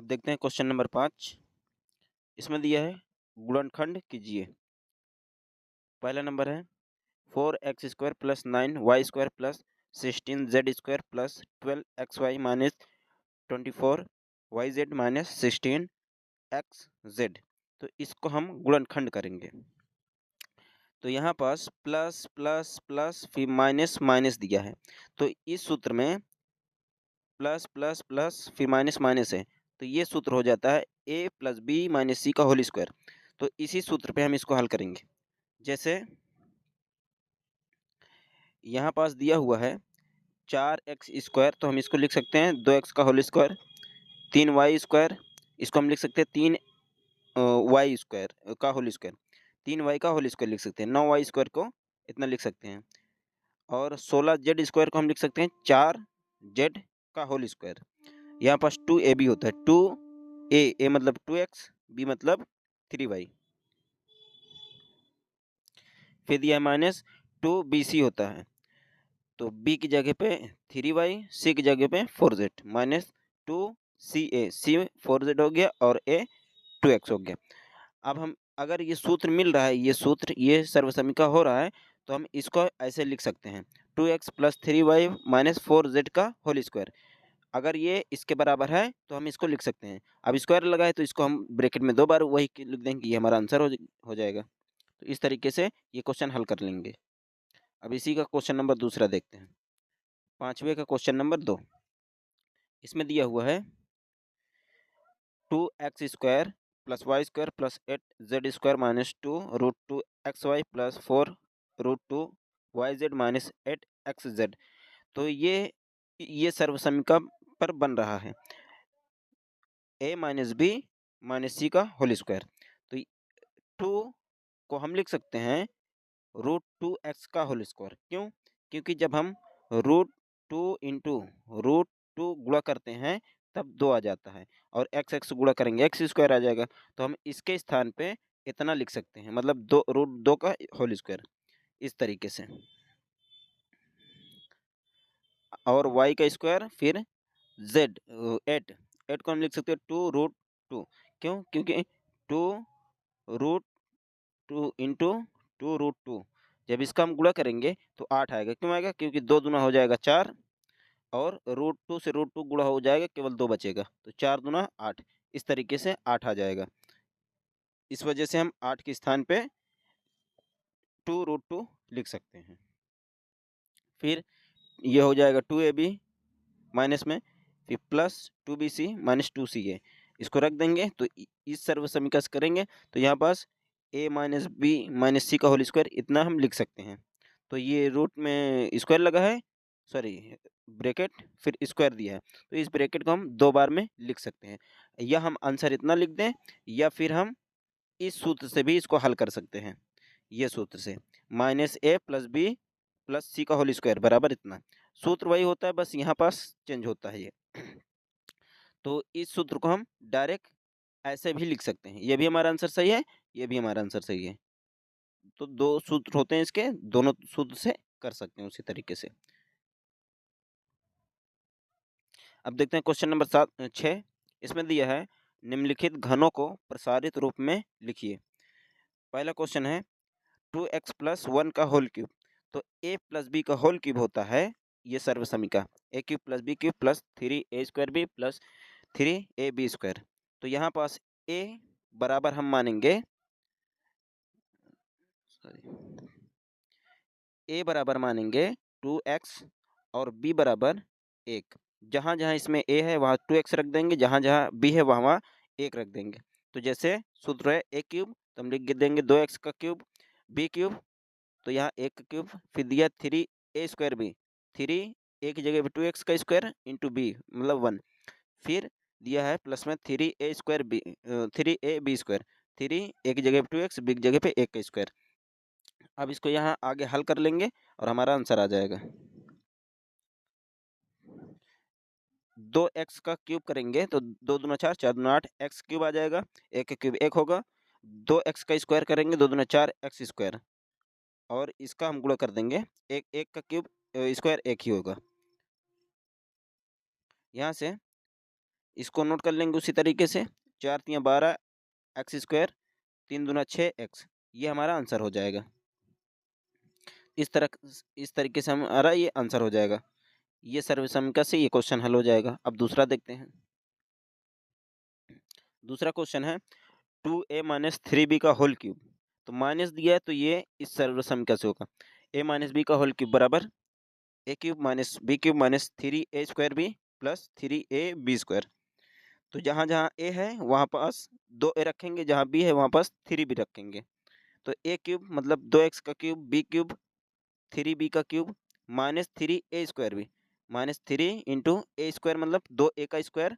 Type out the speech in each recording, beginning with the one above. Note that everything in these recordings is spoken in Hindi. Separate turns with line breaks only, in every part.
अब देखते हैं क्वेश्चन नंबर 5। इसमें दिया है गुणनखंड कीजिए। पहला नंबर है 4x² plus 9y² plus 16z² plus 12xy minus 24yz minus 16xz। तो इसको हम गुणनखंड करेंगे। तो यहाँ पास प्लस प्लस प्लस फिर माइनस माइनस दिया है। तो इस सूत्र में प्लस प्लस प्लस फिर माइनस माइनस है, तो ये सूत्र हो जाता है a plus B minus C का होल स्क्वायर। तो इसी सूत्र पे हम इसको हल करेंगे। जैसे यहाँ पास दिया हुआ है 4x², तो हम इसको लिख सकते हैं 2x का होल स्क्वायर। 3y², इसको हम लिख सकते हैं 3y² का होल स्क्वायर। 3y का होल स्क्वायर लिख सकते हैं। 9y² को इतना लिख सकते हैं। और 16z² को हम लिख सकते हैं 4z का होल स्क्वायर। यहाँ पास 2ab होता है। 2a मतलब 2x, b मतलब 3y। फिर दिया है माइनस 2bc होता है। तो b की जगह पे 3y, c की जगह पे 4z minus 2ca, c 4z हो गया और a 2x हो गया। अब हम अगर ये सूत्र मिल रहा है, ये सर्वसमीका हो रहा है, तो हम इसको ऐसे लिख सकते हैं 2x plus 3y minus 4z का होल स्क्वायर। अगर ये इसके बराबर है तो हम इसको लिख सकते हैं। अब स्क्वायर लगा है तो इसको हम ब्रैकेट में 2 बार वही लिख देंगे, ये हमारा आंसर हो जाएगा। तो इस तरीके से ये क्वेश्चन हल कर लेंगे। अब इसी का क्वेश्चन नंबर दूसरा देखते हैं। 5वें का क्वेश्चन नंबर 2। इसमें दिया हुआ है 2x² plus y² plus 8z² minus 2 root 2xy plus 4 root 2yz minus 8xz। तो ये सर्वसमीका पर बन रहा है a minus B minus C का होल स्क्वायर। तो 2 को हम लिख सकते हैं रूट 2x का होल स्क्वायर। क्यों? क्योंकि जब हम रूट 2 इंटू रूट 2 गुणा करते हैं तब 2 आ जाता है, और x गुणा करेंगे x² आ जाएगा। तो हम इसके स्थान पे इतना लिख सकते हैं, मतलब 2 रूट 2 का होल स्क्वायर, इस तरीके से। और y का स्क्वायर, फिर z 8 को हम लिख सकते हैं 2 रूट 2। क्यों? क्योंकि 2 रूट 2 इंटू 2 रूट 2, जब इसका हम गुणा करेंगे तो 8 आएगा। क्यों आएगा? क्योंकि 2 दूना हो जाएगा 4, और रूट 2 से रूट 2 गुणा हो जाएगा, केवल 2 बचेगा, तो 4 दूना 8। इस तरीके से 8 आ जाएगा। इस वजह से हम 8 के स्थान पे 2 रूट 2 लिख सकते हैं। फिर ये हो जाएगा 2ab माइनस में, फिर प्लस 2bc माइनस 2ca, इसको रख देंगे। तो इस सर्वसमीकरण से करेंगे तो यहाँ पास a minus B minus C का होल स्क्वायर इतना हम लिख सकते हैं। तो ये रूट में स्क्वायर लगा है, सॉरी ब्रैकेट, फिर स्क्वायर दिया है, तो इस ब्रैकेट को हम 2 बार में लिख सकते हैं। या हम आंसर इतना लिख दें, या फिर हम इस सूत्र से भी इसको हल कर सकते हैं। ये सूत्र से minus a plus b plus c का होल स्क्वायर बराबर इतना। सूत्र वही होता है, बस यहाँ पास चेंज होता है ये। तो इस सूत्र को हम डायरेक्ट ऐसे भी लिख सकते हैं। ये भी हमारा आंसर सही है, ये भी हमारा आंसर सही है। तो 2 सूत्र होते हैं इसके, दोनों सूत्र से कर सकते हैं उसी तरीके से। अब देखते हैं क्वेश्चन नंबर 6। इसमें दिया है निम्नलिखित घनों को प्रसारित रूप में लिखिए। पहला क्वेश्चन है 2x प्लस 1 का होल क्यूब। तो a प्लस बी का होल क्यूब होता है ये सर्वसमीका a³ plus b³ plus 3a² b plus 3ab²। तो यहाँ पास a बराबर हम मानेंगे, a बराबर मानेंगे 2x और b बराबर 1। जहाँ जहाँ इसमें a है वहाँ 2x रख देंगे, जहाँ जहाँ b है वहाँ 1 रख देंगे। तो जैसे सूत्र है a³ तो हम लिख देंगे 2x का क्यूब, b³, तो यहाँ 1 का क्यूब, फिर दिया 3a² b, 3 a की जगह पे 2x का स्क्वायर इंटू b मतलब 1, फिर दिया है प्लस में 3a² b 3ab², 3 a की जगह पे 2x, b की जगह पे 1 का स्क्वायर। अब इसको यहाँ आगे हल कर लेंगे और हमारा आंसर आ जाएगा। 2x का क्यूब करेंगे तो 2 दूना 4, 4 दूना 8, x क्यूब आ जाएगा, 1 का क्यूब 1 होगा। 2x का स्क्वायर करेंगे 2 दूना 4 x स्क्वायर, और इसका हम गुणा कर देंगे, 1 का क्यूब स्क्वायर 1 ही होगा। यहाँ से इसको नोट कर लेंगे उसी तरीके से। 4 तियाँ 12 एक्स स्क्वायर, 3 दूना 6 एक्स, ये हमारा आंसर हो जाएगा। इस तरीके से हमारा ये आंसर हो जाएगा। ये सर्वसमीकरण से ये क्वेश्चन हल हो जाएगा। अब दूसरा देखते हैं। दूसरा क्वेश्चन है 2a माइनस 3b का होल क्यूब। तो माइनस दिया है तो ये इस सर्वसमीकरण से होगा। a माइनस बी का होल क्यूब बराबर a cube minus B cube minus 3a square B plus 3ab square. तो जहाँ जहाँ a है वहाँ पास 2a रखेंगे, जहाँ b है वहाँ पास 3b रखेंगे। तो a क्यूब मतलब 2x का क्यूब, b क्यूब 3b का cube minus 3a square b, minus 3 into a square मतलब 2a का स्क्वायर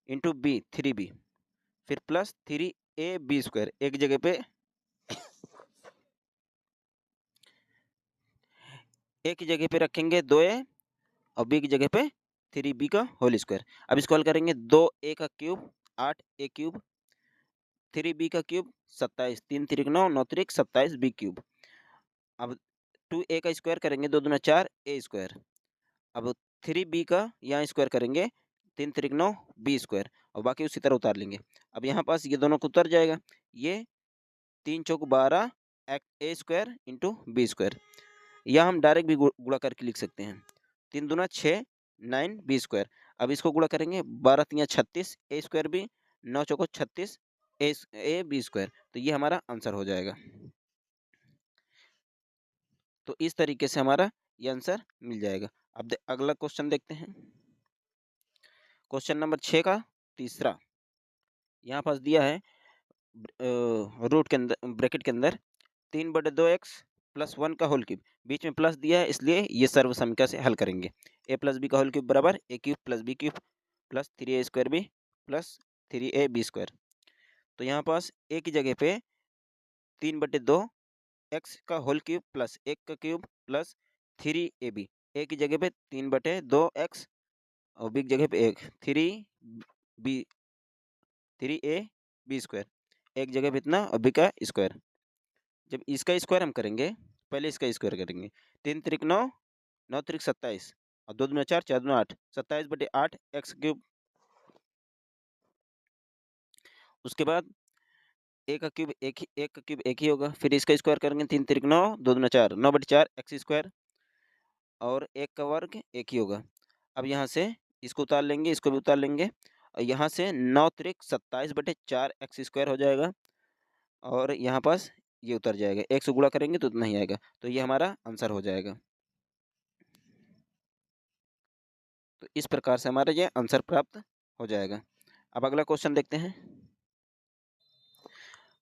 इंटू b 3b, फिर प्लस 3ab स्क्वायर। एक जगह पे ए की जगह पे रखेंगे 2a और बी की जगह पे 3b का होल स्क्वायर। अब इसको हल करेंगे। 2a का क्यूब 8a क्यूब, 3b का क्यूब 27, 3 त्रिक 9, 9 त्रिक 27 b क्यूब। अब 2a का स्क्वायर करेंगे 2 दूना 4 a स्क्वायर। अब 3b का यहाँ स्क्वायर करेंगे 3 त्रिक 9 b स्क्वायर, और बाकी उसी तरह उतार लेंगे। अब यहाँ पास ये दोनों को उतर जाएगा। ये 3 चौक 12 a square into B square, या हम डायरेक्ट भी गुणा करके लिख सकते हैं। 3 दूना 6 9 बी स्क्वायर। अब इसको गुणा करेंगे 12 तियाँ 36 ए स्क्वायर बी, 9 चौको 36 ए बी स्क्वायर। तो ये हमारा आंसर हो जाएगा। तो इस तरीके से हमारा ये आंसर मिल जाएगा। अब अगला क्वेश्चन देखते हैं। क्वेश्चन नंबर 6 का तीसरा यहाँ पास दिया है रूट के अंदर, ब्रैकेट के अंदर 3/2x प्लस 1 का होल क्यूब, बीच में प्लस दिया है इसलिए ये सर्वसमीकरण से हल करेंगे। a प्लस बी का होल क्यूब बराबर a cube plus B cube plus 3a square B plus 3ab square. तो यहाँ पास a की जगह पे 3/2 x का होल क्यूब प्लस 1 का क्यूब प्लस 3ab, a की जगह पे 3/2 x और b की जगह पे 1 3b 3ab स्क्वायर, एक जगह पे इतना और b का स्क्वायर। जब इसका स्क्वायर हम करेंगे, पहले इसका स्क्वायर करेंगे। 3 त्रिक 9, 9 त्रिक 27 और 2 दूना 4, 4 दूना 8, 27/8 एक्स क्यूब। उसके बाद एक का क्यूब एक ही होगा। फिर इसका स्क्वायर करेंगे 3 त्रिक 9, 2 दूना 4, 9/4 एक्स स्क्वायर, और एक का वर्ग एक ही होगा। अब यहाँ से इसको उतार लेंगे, इसको भी उतार लेंगे, और यहाँ से 9 त्रिक 27/4 एक्स स्क्वायर हो जाएगा, और यहाँ पास ये उतर जाएगा। एक से गुणा करेंगे तो उतना ही आएगा। तो ये हमारा आंसर हो जाएगा। तो इस प्रकार से हमारा ये आंसर प्राप्त हो जाएगा। अब अगला क्वेश्चन देखते हैं।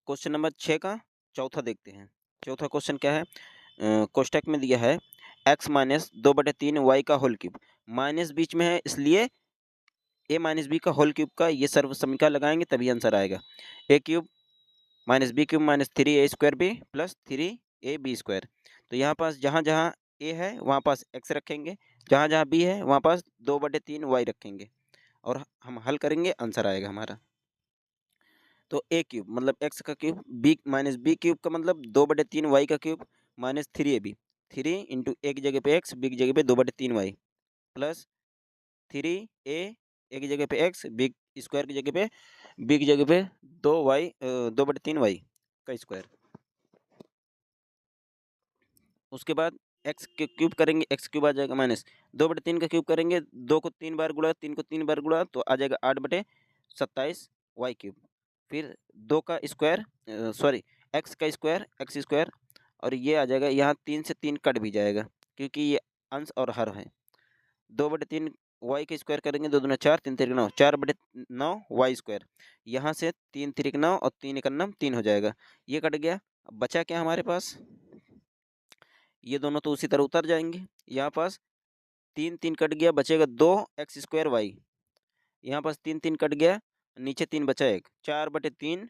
क्वेश्चन नंबर 6 का चौथा देखते हैं। चौथा क्वेश्चन क्या है? कोष्टक में दिया है x माइनस 2/3 वाई का होल क्यूब, माइनस बीच में है इसलिए a माइनस बी का होल क्यूब का ये सर्वसमीकरण लगाएंगे तभी आंसर आएगा। a cube minus B cube minus 3a square B plus 3ab square. तो यहाँ पास जहाँ जहाँ a है वहाँ पास x रखेंगे, जहाँ जहाँ b है वहाँ पास 2/3 y रखेंगे, और हम हल करेंगे, आंसर आएगा हमारा। तो a क्यूब मतलब x का cube, b minus B cube का मतलब 2/3 y का क्यूब माइनस 3ab, 3 इंटू ए की जगह पे x, b की जगह पे 2/3 y प्लस 3a ए की जगह पे x, b स्क्वायर की जगह पे b की जगह पे 2/3 y का स्क्वायर। उसके बाद x के क्यूब करेंगे, x क्यूब आ जाएगा माइनस 2/3 का क्यूब करेंगे, 2 को 3 बार गुणा, 3 को 3 बार गुणा तो आ जाएगा 8/27 y क्यूब। फिर 2 का स्क्वायर सॉरी x का स्क्वायर x स्क्वायर, और ये आ जाएगा, यहाँ 3 से 3 कट भी जाएगा क्योंकि ये अंश और हर है। 2/3 y का स्क्वायर करेंगे, 2 दूना 4, 3 तिरिक 9, 4/9 y स्क्वायर। यहाँ से 3 तिरिक 9 और 3 एकम 3 हो जाएगा, ये कट गया। अब बचा क्या हमारे पास? ये दोनों तो उसी तरह उतर जाएंगे। यहाँ पास 3 3 कट गया, बचेगा 2x स्क्वायर वाई। यहाँ पास 3 3 कट गया, नीचे 3 बचा 1, 4/3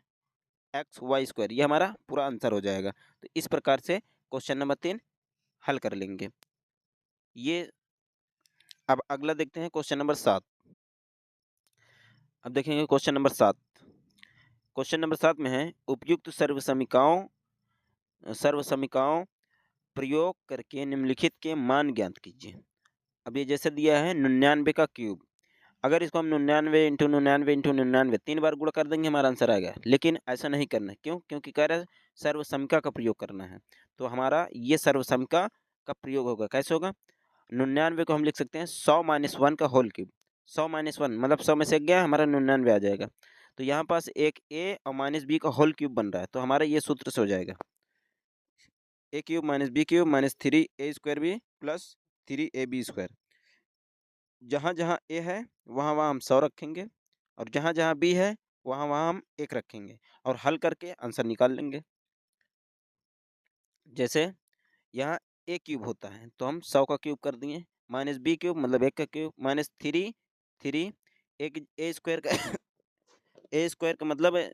एक्स वाई स्क्वायर। ये हमारा पूरा आंसर हो जाएगा। तो इस प्रकार से क्वेश्चन नंबर 3 हल कर लेंगे। ये अब अगला देखते हैं क्वेश्चन नंबर 7। अब देखेंगे क्वेश्चन नंबर 7। क्वेश्चन नंबर 7 में है उपयुक्त सर्वसमीकरणों प्रयोग करके निम्नलिखित के मान ज्ञात कीजिए। अब ये जैसे दिया है 99 का क्यूब। अगर इसको हम 99 इंटू 99 इंटू 99 3 बार गुणा कर देंगे हमारा आंसर आ गया, लेकिन ऐसा नहीं करना है। क्यों? क्योंकि कह रहा है सर्वसमिका का प्रयोग करना है, तो हमारा ये सर्वसमिका का प्रयोग होगा। कैसे होगा? 99 को हम लिख सकते हैं 100 माइनस 1 का होल क्यूब। 100 माइनस 1 मतलब 100 में से एक गया, हमारा 99 आ जाएगा। तो यहाँ पास एक ए और माइनस बी का होल क्यूब बन रहा है, तो हमारा ये सूत्र से हो जाएगा a cube minus B cube minus 3a² b plus 3ab square. जहाँ जहाँ ए है वहाँ वहाँ हम 100 रखेंगे, और जहाँ जहाँ बी है वहाँ वहाँ हम 1 रखेंगे, और हल करके आंसर निकाल लेंगे। जैसे यहाँ ए क्यूब होता है तो हम 100 का क्यूब कर दिए, माइनस बी क्यूब मतलब 1 का क्यूब, माइनस 3 एक ए स्क्वायर का ए स्क्वायर का मतलब है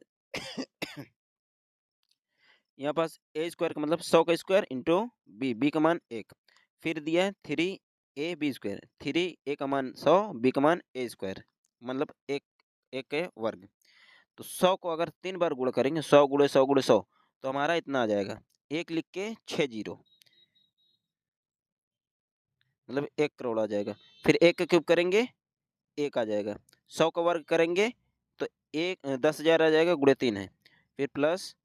यहाँ पास ए स्क्वायर का मतलब 100 का स्क्वायर इंटू बी का मान 1, फिर दिया है 3ab स्क्वायर, 3a का मान 100, बी का मान ए स्क्वायर मतलब एक के वर्ग। तो 100 को अगर 3 बार गुणा करेंगे, 100 गुणे 100 गुणे 100, तो हमारा इतना आ जाएगा। एक लिख के 6 जीरो मतलब 1 करोड़ आ जाएगा। फिर 1 का क्यूब करेंगे 1 आ जाएगा। 100 का वर्ग करेंगे तो 10,000 आ जाएगा, गुणे 3 है। फिर प्लस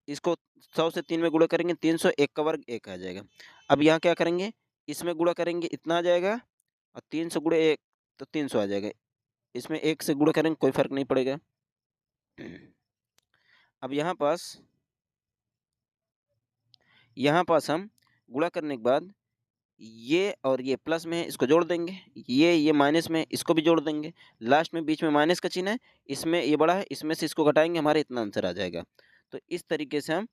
इसको 100 से 3 में गुणा करेंगे 300, 1 का वर्ग 1 आ जाएगा। अब यहाँ क्या करेंगे, इसमें गुणा करेंगे इतना आ जाएगा, और 300 गुणे 1 तो 300 आ जाएगा। इसमें 1 से गुणा करेंगे कोई फर्क नहीं पड़ेगा। अब यहाँ पास हम गुणा करने के बाद ये और ये प्लस में है, इसको जोड़ देंगे, ये माइनस में है, इसको भी जोड़ देंगे। लास्ट में बीच में माइनस का चिन्ह है, इसमें ये बड़ा है, इसमें से इसको घटाएंगे, हमारे इतना आंसर आ जाएगा। तो इस तरीके से हम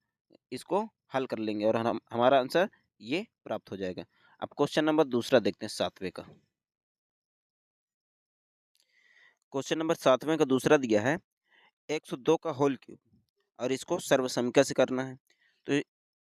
इसको हल कर लेंगे और हमारा आंसर ये प्राप्त हो जाएगा। अब क्वेश्चन नंबर दूसरा देखते हैं 7वें का। क्वेश्चन नंबर 7वें का दूसरा दिया है 102 का होल क्यूब, और इसको सर्वसमिका से करना है। तो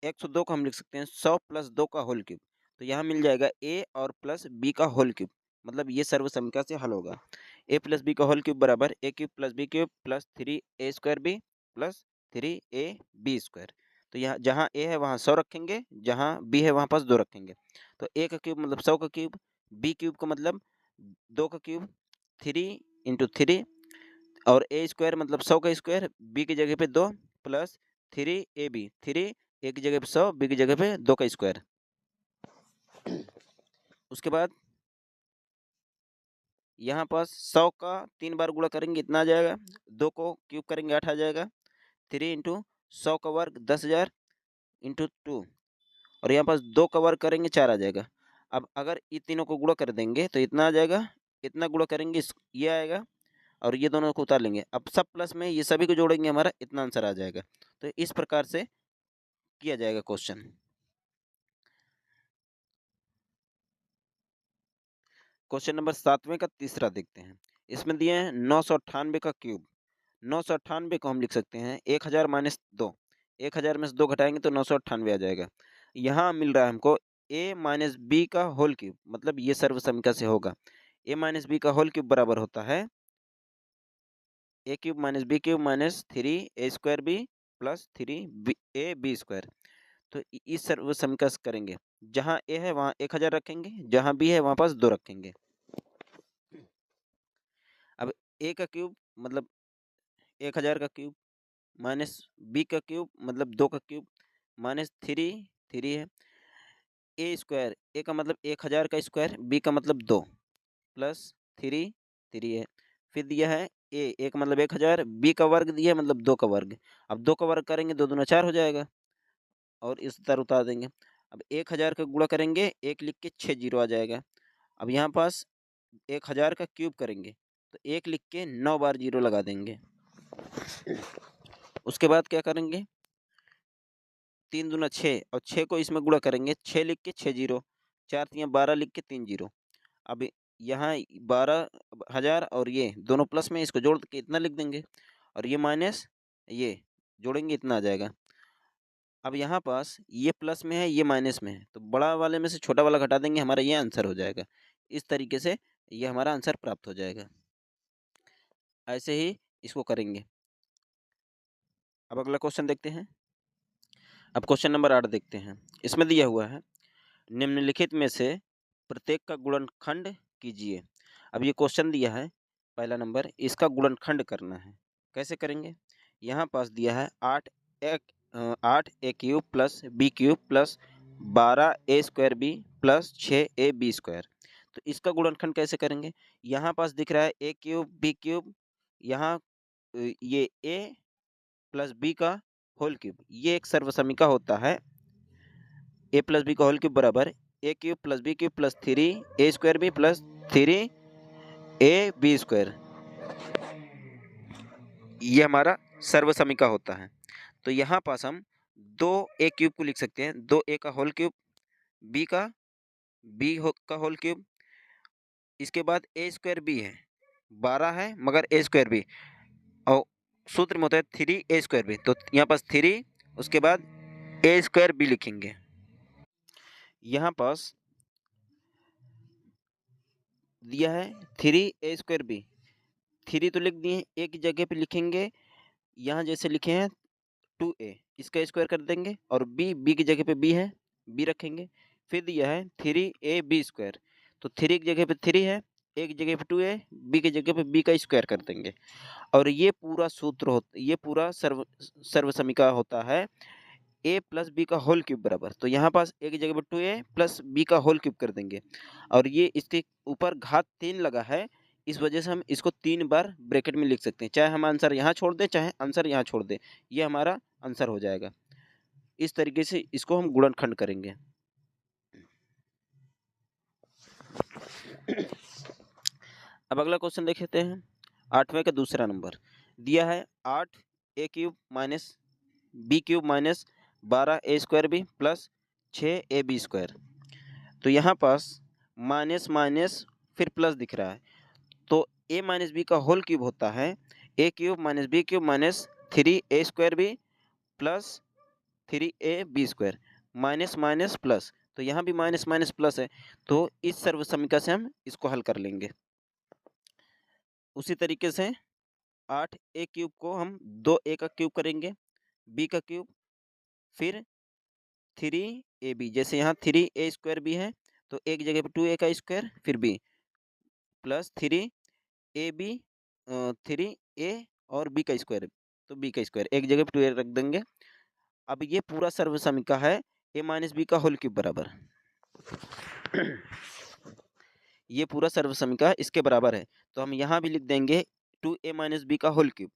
102 को हम लिख सकते हैं 100 प्लस 2 का होल क्यूब। तो यहाँ मिल जाएगा ए और प्लस बी का होल क्यूब, मतलब ये सर्वसमिका से हल होगा। ए प्लस बी का होल क्यूब बराबर a cube plus B cube plus 3a² b plus 3ab square. तो यहाँ जहाँ ए है वहाँ 100 रखेंगे, जहाँ बी है वहाँ पास 2 रखेंगे। तो ए का क्यूब मतलब 100 का क्यूब, बी क्यूब का मतलब 2 का क्यूब, 3 × 3, और ए स्क्वायर मतलब 100 का स्क्वायर, बी की जगह पे 2 प्लस 3ab, 3 ए की जगह पे 100, बी की जगह पे 2 का स्क्वायर। उसके बाद यहाँ पास 100 का 3 बार गुणा करेंगे इतना आ जाएगा, 2 को क्यूब करेंगे 8 आ जाएगा, 3 इंटू 100 का वर्ग 10,000 इंटू 2, और यहाँ पास 2 का वर्ग करेंगे 4 आ जाएगा। अब अगर ये तीनों को गुणा कर देंगे तो इतना आ जाएगा, इतना गुणा करेंगे ये आएगा, और ये दोनों को उतार लेंगे। अब सब प्लस में ये सभी को जोड़ेंगे, हमारा इतना आंसर आ जाएगा। तो इस प्रकार से किया जाएगा क्वेश्चन। क्वेश्चन नंबर 7वें का तीसरा देखते हैं। इसमें दिए हैं 998 का क्यूब। 998 को हम लिख सकते हैं 1000 माइनस 2। 1000 में से 2 घटाएंगे तो 998 आ जाएगा। यहाँ मिल रहा है हमको a माइनस बी का होल क्यूब, मतलब ये सर्वसमिका से होगा। a माइनस बी का होल क्यूब बराबर होता है a cube minus B cube minus 3a² b plus 3ab square. तो इस सर्वसमिका से करेंगे, जहाँ ए है वहाँ 1000 रखेंगे, जहाँ बी है वहाँ पास 2 रखेंगे। अब ए का क्यूब मतलब 1000 का क्यूब माइनस बी का क्यूब मतलब 2 का क्यूब माइनस 3 है, ए स्क्वायर, ए का मतलब 1000 का स्क्वायर, बी का मतलब 2 प्लस 3 है। फिर दिया है ए का मतलब 1000, बी का वर्ग दिया है मतलब 2 का वर्ग। अब 2 का वर्ग करेंगे 2 दूना 4 हो जाएगा, और इस तरह उतार देंगे। अब 1000 का गुणा करेंगे 1 लिख के 6 जीरो आ जाएगा। अब यहाँ पास 1000 का क्यूब करेंगे तो 1 लिख के 9 बार जीरो लगा देंगे। उसके बाद क्या करेंगे, 3 दूना 6, और 6 को इसमें गुणा करेंगे, 6 लिख के 6 जीरो, 4 तियां 12 लिख के 3 जीरो। अब यहाँ 12,000 और ये दोनों प्लस में, इसको जोड़ के इतना लिख देंगे, और ये माइनस ये जोड़ेंगे इतना आ जाएगा। अब यहाँ पास ये प्लस में है ये माइनस में है, तो बड़ा वाले में से छोटा वाला घटा देंगे, हमारा ये आंसर हो जाएगा। इस तरीके से ये हमारा आंसर प्राप्त हो जाएगा। ऐसे ही इसको करेंगे। अब अगला क्वेश्चन देखते हैं। अब क्वेश्चन नंबर 8 देखते हैं। इसमें दिया हुआ है निम्नलिखित में से प्रत्येक का गुणनखंड कीजिए। अब ये क्वेश्चन दिया है पहला नंबर, इसका गुणनखंड करना है। कैसे करेंगे? यहाँ पास दिया है 8a³ plus b³ plus 12a² b plus 6ab²। तो इसका गुणनखंड कैसे करेंगे? यहाँ पास दिख रहा है a³ b³, यहाँ ये a प्लस b का होल क्यूब, ये एक सर्वसमीका होता है। a प्लस बी का होल क्यूब बराबर a³ plus b³ plus 3a² b plus 3ab²। ये हमारा सर्वसमीका होता है। तो यहाँ पास हम 2a³ को लिख सकते हैं, 2a का होल क्यूब, b का का होल क्यूब, इसके बाद a² b है, 12 है मगर a² b, और सूत्र में होता है 3a² b, तो यहाँ पास 3, उसके बाद a² b लिखेंगे। यहाँ पास दिया है 3a² b, 3 तो लिख दिए, एक की जगह पे लिखेंगे, यहाँ जैसे लिखे हैं 2a, इसका स्क्वायर कर देंगे, और b की जगह पे b है, b रखेंगे। फिर दिया है 3ab², तो 3 की जगह पे 3 है, a की जगह पे 2a, b की जगह पे b का स्क्वायर कर देंगे। और ये पूरा सूत्र ये पूरा सर्वसमीका होता है a प्लस बी का होल क्यूब बराबर। तो यहाँ पास a की जगह पर 2a प्लस b का होल क्यूब कर देंगे, और ये इसके ऊपर घात 3 लगा है, इस वजह से हम इसको 3 बार ब्रैकेट में लिख सकते हैं, चाहे हम आंसर यहाँ छोड़ दें चाहे आंसर यहाँ छोड़ दें, ये हमारा आंसर हो जाएगा। इस तरीके से इसको हम गुणनखंड करेंगे। अब अगला क्वेश्चन देख लेते हैं, 8वें का दूसरा नंबर दिया है 8a³ minus b³ minus 12a² b plus 6ab²। तो यहाँ पास माइनस माइनस फिर प्लस दिख रहा है, तो a माइनस बी का होल क्यूब होता है a³ minus b³ minus 3a² b plus 3ab², minus minus plus, तो यहाँ भी माइनस माइनस प्लस है, तो इस सर्वसमीका से हम इसको हल कर लेंगे। उसी तरीके से 8a³ को हम 2a का क्यूब करेंगे, b का क्यूब, फिर 3ab, जैसे यहाँ 3a² b है, तो a की जगह पे 2a का स्क्वायर, फिर b प्लस 3ab, 3a और b का स्क्वायर, तो b का स्क्वायर एक जगह पे 2a रख देंगे। अब ये पूरा सर्वसमीका है a माइनस बी का होल क्यूब बराबर। ये पूरा सर्वसमीका इसके बराबर है, तो हम यहाँ भी लिख देंगे 2a माइनस बी का होल क्यूब।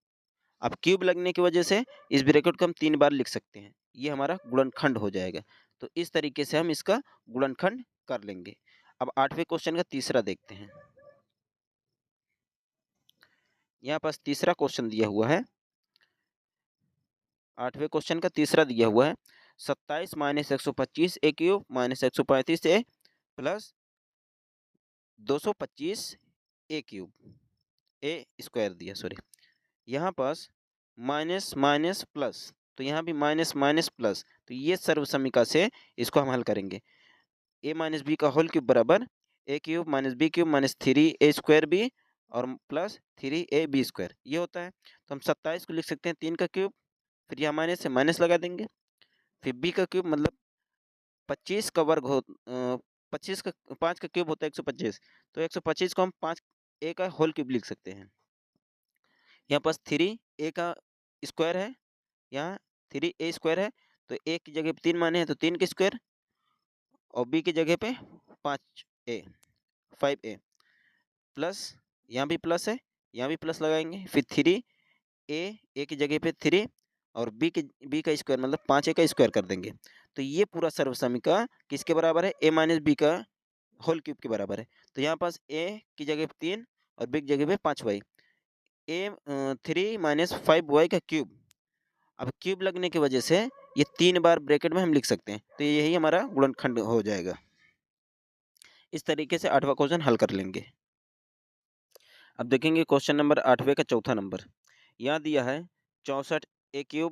अब क्यूब लगने की वजह से इस ब्रैकेट को हम 3 बार लिख सकते हैं, ये हमारा गुणनखंड हो जाएगा। तो इस तरीके से हम इसका गुणनखंड कर लेंगे। अब 8वें क्वेश्चन का तीसरा देखते हैं। यहाँ पास तीसरा क्वेश्चन दिया हुआ है, 8वें क्वेश्चन का तीसरा दिया हुआ है 27 minus 125a³ minus 135a plus 225a³ a² दिया, सॉरी। यहाँ पास माइनस माइनस प्लस, तो यहाँ भी माइनस माइनस प्लस, तो ये सर्वसमीका से इसको हम हल करेंगे। a माइनस बी का होल क्यूब बराबर a³ minus b³ minus 3a² b और प्लस 3ab², ये होता है। तो हम 27 को लिख सकते हैं 3 का क्यूब, फिर यहाँ माइनस से माइनस लगा देंगे, फिर b का क्यूब मतलब 25 का वर्ग 25 का 5 का क्यूब होता है 125, तो 125 को हम 5a का होल क्यूब लिख सकते हैं। यहाँ पास 3a का स्क्वायर है, यहाँ 3a² है, तो a की जगह पे 3 माने हैं तो 3 के स्क्वायर, और b की जगह पे 5a 5a प्लस, यहाँ भी प्लस है, यहाँ भी प्लस लगाएंगे, फिर 3a की जगह पे 3 और b का स्क्वायर मतलब 5a का स्क्वायर कर देंगे। तो ये पूरा सर्वसमीका किसके बराबर है? a माइनस बी का होल क्यूब के बराबर है। तो यहाँ पास a की जगह पे 3 और b की जगह पे 5y, a 3 माइनस 5y का क्यूब। अब क्यूब लगने की वजह से ये 3 बार ब्रैकेट में हम लिख सकते हैं, तो यही हमारा गुणनखंड हो जाएगा। इस तरीके से 8वां क्वेश्चन हल कर लेंगे। अब देखेंगे क्वेश्चन नंबर 8वें का चौथा नंबर, यहाँ दिया है 64a³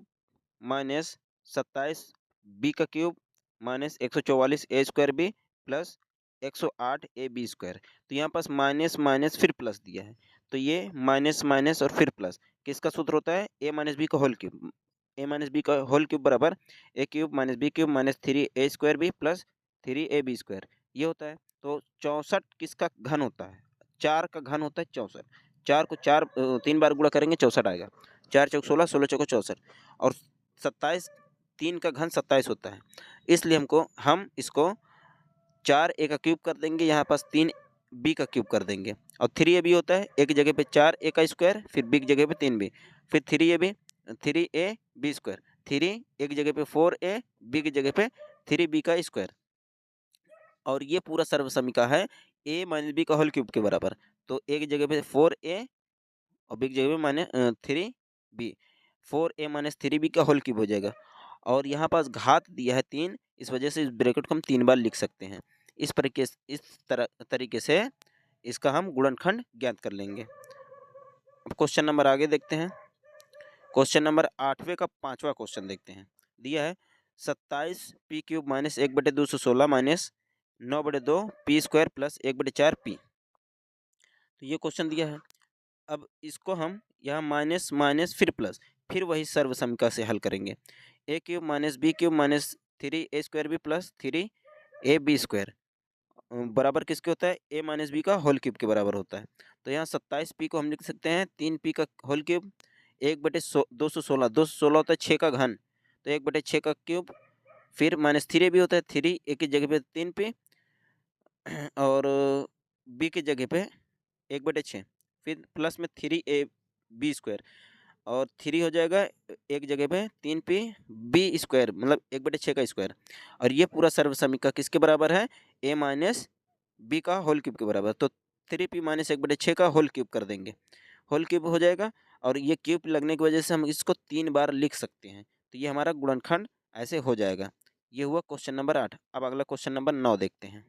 माइनस 27b का cube minus 144a² b plus 108ab²। तो यहाँ पास माइनस माइनस फिर प्लस दिया है, तो ये माइनस माइनस और फिर प्लस, किसका सूत्र होता है? a माइनस बी का whole cube. a minus B का होल क्यूब बराबर a³ minus b³ minus 3a² b plus 3ab², ये होता है। तो 64 किसका घन होता है? 4 का घन होता है 64। 4 को 3 बार गुणा करेंगे 64 आएगा। 4 चौक 16, 16 चौको 64 और 27, 3 का घन 27 होता है। इसलिए हम इसको 4a का क्यूब कर देंगे, यहाँ पास 3b का क्यूब कर देंगे और 3ab होता है, एक जगह पे 4a का स्क्वायर, फिर b की जगह पे 3b, फिर 3ab स्क्वायर, 3 एक जगह पे 4a, b की जगह पे 3b का स्क्वायर। और ये पूरा सर्व समीका है a माइनस बी का होल क्यूब के बराबर। तो a की जगह पे 4a और b की जगह पे minus 3b, 4a minus 3b का होल क्यूब हो जाएगा। और यहाँ पास घात दिया है 3, इस वजह से इस ब्रैकेट को हम 3 बार लिख सकते हैं। इस तरीके से इसका हम गुणनखंड ज्ञात कर लेंगे। अब क्वेश्चन नंबर आगे देखते हैं। क्वेश्चन नंबर 8वें का 5वां क्वेश्चन देखते हैं। दिया है 27p cube minus 1/216 minus 9/2 p square plus 1/4 p। तो ये क्वेश्चन दिया है। अब इसको हम यहाँ माइनस माइनस फिर प्लस, फिर वही सर्व समीकरण से हल करेंगे। a cube minus b cube minus 3a square b plus 3ab square बराबर किसके होता है, a माइनस बी का होल क्यूब के बराबर होता है। तो यहाँ 27p को हम लिख सकते हैं 3p का होल क्यूब, 1/216, 216 होता है 6 का घन, तो 1/6 का क्यूब, फिर माइनस 3ab होता है 3 a की जगह पे 3p और b की जगह पे 1/6, फिर प्लस में 3ab स्क्वायर और 3 हो जाएगा एक जगह पे 3p b स्क्वायर मतलब 1/6 का स्क्वायर। और ये पूरा सर्व समीकरण किसके बराबर है, a माइनस बी का होल क्यूब के बराबर। तो 3p माइनस 1/6 का होल क्यूब कर देंगे, होल क्यूब हो जाएगा। और ये क्यूब लगने की वजह से हम इसको 3 बार लिख सकते हैं। तो ये हमारा गुणनखंड ऐसे हो जाएगा। ये हुआ क्वेश्चन नंबर 8। अब अगला क्वेश्चन नंबर 9 देखते हैं।